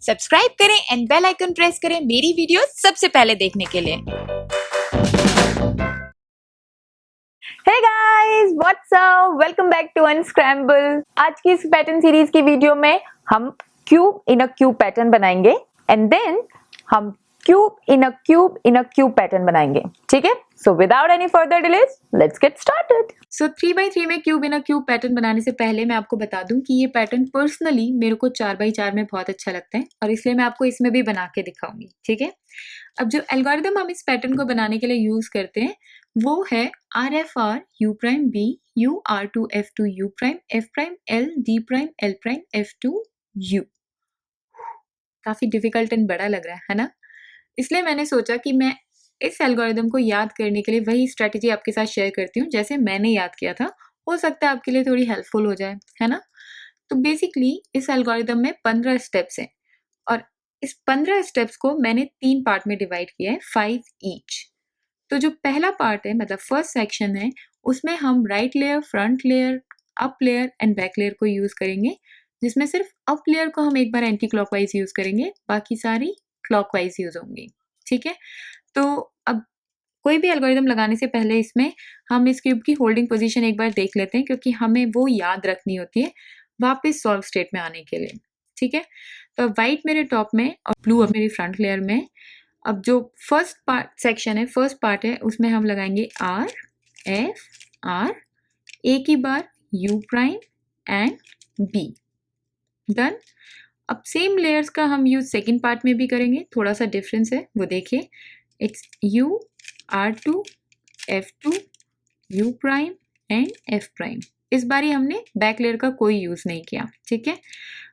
Subscribe करें and bell icon press करें मेरी वीडियो सबसे पहले देखने के लिए। Hey guys, what's up, welcome back to unscramble. आज की इस पैटर्न सीरीज की वीडियो में हम cube in a cube pattern बनाएंगे एंड देन हम cube in a cube in a cube pattern बनाएंगे। ठीक है, so without any further delays let's get started. So 3x3 में cube in a cube pattern बनाने से पहले मैं आपको बता दूं कि ये पैटर्न पर्सनली मेरे को 4x4 में बहुत अच्छा लगता है और इसलिए मैं आपको इसमें भी बना के दिखाऊंगी। ठीक है, अब जो एल्गोरिदम हम इस पैटर्न को बनाने के लिए यूज करते हैं वो है RFR U prime B U R2 F2 U prime F prime L D prime L prime F2 U। काफी डिफिकल्ट एंड बड़ा लग रहा है ना, इसलिए मैंने सोचा कि मैं इस एल्गोरिदम को याद करने के लिए वही स्ट्रेटजी आपके साथ शेयर करती हूँ जैसे मैंने याद किया था। हो सकता है आपके लिए थोड़ी हेल्पफुल हो जाए, है ना। तो बेसिकली इस एल्गोरिदम में 15 स्टेप्स हैं और इस 15 स्टेप्स को मैंने 3 पार्ट में डिवाइड किया है, 5 ईच। तो जो पहला पार्ट है मतलब फर्स्ट सेक्शन है उसमें हम right layer, front layer, up layer and back layer को यूज करेंगे, जिसमें सिर्फ अप लेयर को हम एक बार एंटी क्लॉकवाइज यूज करेंगे, बाकी सारी क्लॉकवाइज यूज होंगी। ठीक है, तो अब कोई भी एल्गोरिदम लगाने से पहले इसमें हम इस क्यूब की होल्डिंग पोजीशन एक बार देख लेते हैं क्योंकि हमें वो याद रखनी होती है वापस सॉल्व स्टेट में आने के लिए। ठीक है, तो वाइट मेरे टॉप में और ब्लू अब मेरी फ्रंट लेयर में। अब जो फर्स्ट पार्ट सेक्शन है, फर्स्ट पार्ट है, उसमें हम लगाएंगे R F R, एक ही बार U prime and B। Done. अब सेम लेयर्स का हम यूज सेकेंड पार्ट में भी करेंगे, थोड़ा सा डिफरेंस है वो देखिए। It's U R2 F2 U prime and F prime. इस बारी हमने बैक लेयर का कोई यूज नहीं किया। ठीक है,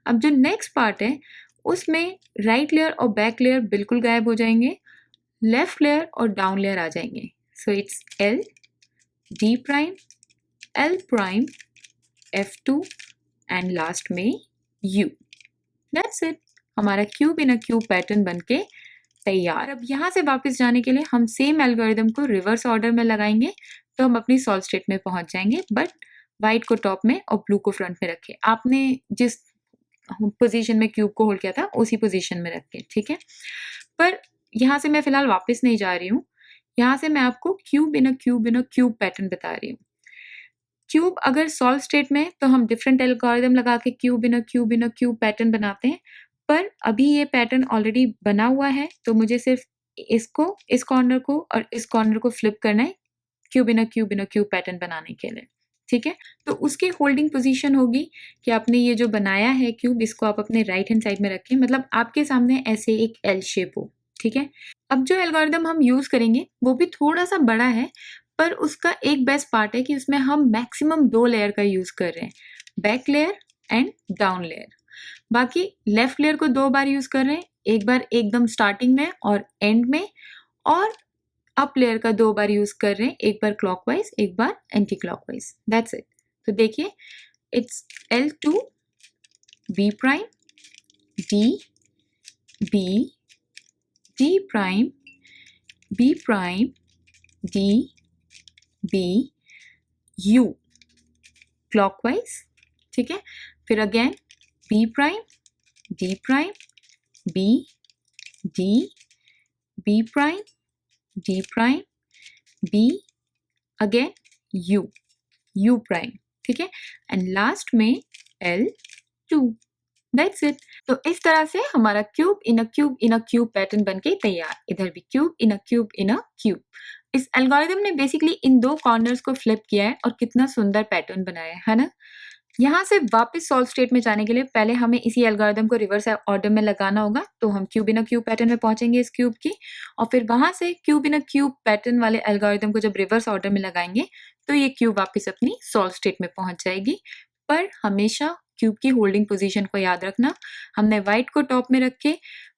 अब जो नेक्स्ट पार्ट है उसमें राइट लेयर और बैक लेयर बिल्कुल गायब हो जाएंगे, लेफ्ट लेयर और डाउन लेयर आ जाएंगे। So it's L D prime L prime F2 and last में U। दैट्स इट, हमारा cube in a cube pattern बनके तैयार। अब यहाँ से वापस जाने के लिए हम सेम एल्गोरिदम को रिवर्स ऑर्डर में लगाएंगे तो हम अपनी सॉल्व स्टेट में पहुंच जाएंगे, बट वाइट को टॉप में और ब्लू को फ्रंट में रखे, आपने जिस पोजीशन में क्यूब को होल्ड किया था उसी पोजीशन में रखे। ठीक है, पर यहाँ से मैं फिलहाल वापस नहीं जा रही हूँ, यहाँ से मैं आपको cube in a cube in a cube pattern बता रही हूँ। क्यूब अगर सॉल्व स्टेट में तो हम डिफरेंट एल्गोरिदम लगा के cube in a cube pattern बनाते हैं, पर अभी ये पैटर्न ऑलरेडी बना हुआ है तो मुझे सिर्फ इसको, इस कॉर्नर को और इस कॉर्नर को फ्लिप करना है cube in a cube pattern बनाने के लिए। ठीक है, तो उसकी होल्डिंग पोजीशन होगी कि आपने ये जो बनाया है क्यूब, इसको आप अपने राइट हैंड साइड में रखें, मतलब आपके सामने ऐसे एक एल शेप हो। ठीक है, अब जो एल्गोरिदम हम यूज करेंगे वो भी थोड़ा सा बड़ा है, पर उसका एक बेस्ट पार्ट है कि उसमें हम मैक्सिमम 2 लेयर का यूज कर रहे हैं, back layer and down layer. बाकी लेफ्ट लेयर को 2 बार यूज कर रहे हैं, एक बार एकदम स्टार्टिंग में और एंड में, और अप लेयर का 2 बार यूज कर रहे हैं, एक बार क्लॉकवाइज एक बार एंटी क्लॉकवाइज। That's it. तो देखिए it's L2 B prime D B D prime B prime D B U clockwise. ठीक है, फिर again B prime D prime B D B prime D prime B again U prime. ठीक है, and last में L2। That's it. तो इस तरह से हमारा cube in a cube in a cube pattern बनके तैयार। इधर भी cube in a cube in a cube. इस एल्गोरिदम ने बेसिकली इन 2 कॉर्नर्स को फ्लिप किया है और कितना सुंदर पैटर्न बनाया है ना। यहाँ से वापस सॉल्व स्टेट में जाने के लिए पहले हमें इसी एल्गोरिदम को रिवर्स ऑर्डर में लगाना होगा, तो हम cube in a cube pattern में पहुंचेंगे इस क्यूब की, और फिर वहां से cube in a cube pattern वाले एल्गोरिदम को जब रिवर्स ऑर्डर में लगाएंगे तो ये क्यूब वापस अपनी सॉल्व स्टेट में पहुंच जाएगी। पर हमेशा क्यूब की होल्डिंग पोजीशन को याद रखना, हमने व्हाइट को टॉप में रख के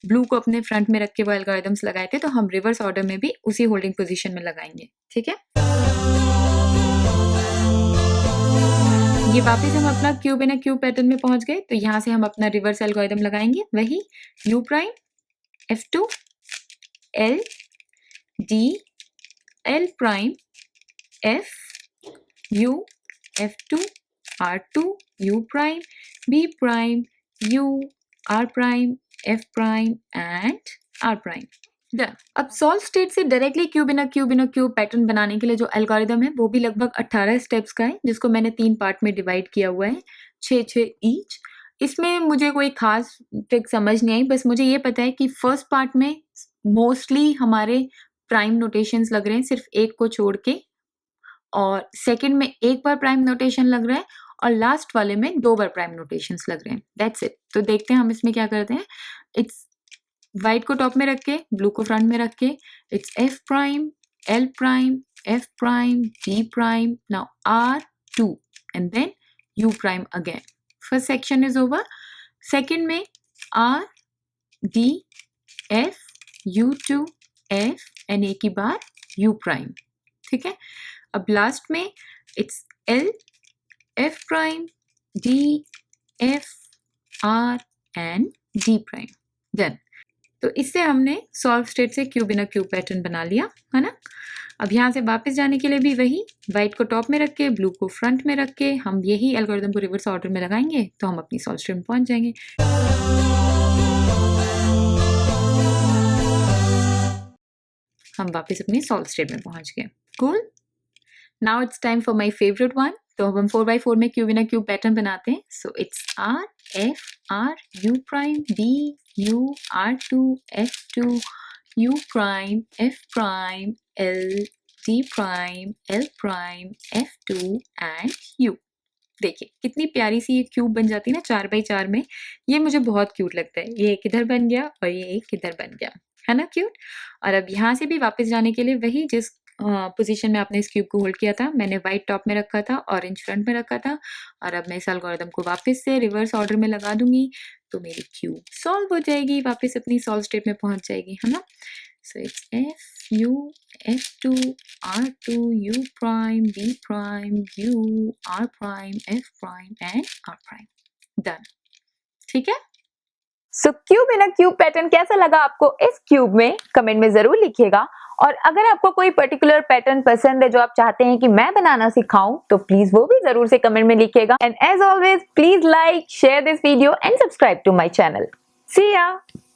ब्लू को अपने फ्रंट में रख के वो एल्गोरिदम्स लगाए थे, तो हम रिवर्स ऑर्डर में भी उसी होल्डिंग पोजीशन में लगाएंगे। ठीक है, ये वापस हम अपना cube in a cube pattern में पहुंच गए, तो यहाँ से हम अपना रिवर्स एल्गोरिदम लगाएंगे, वही U prime F2 L D L prime F U F2 R2 U prime B prime U R prime F prime and R prime. Done. अब सॉल्व स्टेट से directly cube in a cube pattern बनाने के लिए जो algorithm है वो भी लगभग 18 स्टेप्स का है, जिसको मैंने 3 पार्ट में डिवाइड किया हुआ है, 6 ईच। इसमें मुझे कोई खास ट्रिक समझ नहीं आई, बस मुझे ये पता है कि फर्स्ट पार्ट में मोस्टली हमारे प्राइम नोटेशंस लग रहे हैं सिर्फ एक को छोड़ के, और सेकंड में एक बार प्राइम नोटेशन लग रहा है, और लास्ट वाले में 2 बार प्राइम नोटेशंस लग रहे हैं। That's it. तो देखते हैं हम इसमें क्या करते हैं। इट्स वाइट को टॉप में रख के, ब्लू को फ्रंट में रख के, it's F prime, L prime, F prime, D prime, now R2 and then U prime again. First section is over. Second में R, D, F, U2, F and एक ही बार U प्राइम, ठीक है। अब last में it's L, F prime, D, F, R and D prime. Done. तो इससे हमने solve state से cube in a cube pattern बना लिया है ना। अब यहाँ से वापस जाने के लिए भी वही, वाइट को टॉप में रख के, ब्लू को फ्रंट में रख के हम यही एल्गोरिथम को रिवर्स ऑर्डर में लगाएंगे तो हम अपनी सॉल्व स्टेट में पहुंच जाएंगे। हम वापस अपनी सॉल्व स्टेट में पहुंच गए। Cool. Now it's time for my favourite one. तो अब हम 4x4 में cube in a cube pattern बनाते हैं। So it's R, F, R, U prime, D, U, R2, F2, U prime, F prime, L, D prime, L prime, F2 and U। देखिए कितनी प्यारी सी ये क्यूब बन जाती है ना 4x4 में। ये मुझे बहुत क्यूट लगता है। ये एक इधर बन गया और ये एक इधर बन गया, है ना क्यूट। और अब यहाँ से भी वापस जाने के लिए वही, जिस पोजीशन में आपने इस क्यूब को होल्ड किया था, मैंने वाइट टॉप में रखा था, ऑरेंज फ्रंट में रखा था। और अब मैं इस एल्गोरिथम को वापस से रिवर्स ऑर्डर में लगा दूंगी तो मेरी क्यूब सॉल्व हो जाएगी, वापस अपनी सॉल्व स्टेट में पहुंच जाएगी, है ना। So it's F, U, F2, R2, U prime, D prime, U, R prime, F prime and R prime. Done, ठीक है। सो cube in a cube pattern कैसा लगा आपको इस क्यूब में, कमेंट में जरूर लिखिएगा। और अगर आपको कोई पर्टिकुलर पैटर्न पसंद है जो आप चाहते हैं कि मैं बनाना सिखाऊं तो प्लीज वो भी जरूर से कमेंट में लिखिएगा। And as always please like, share this video and subscribe to my channel. See या।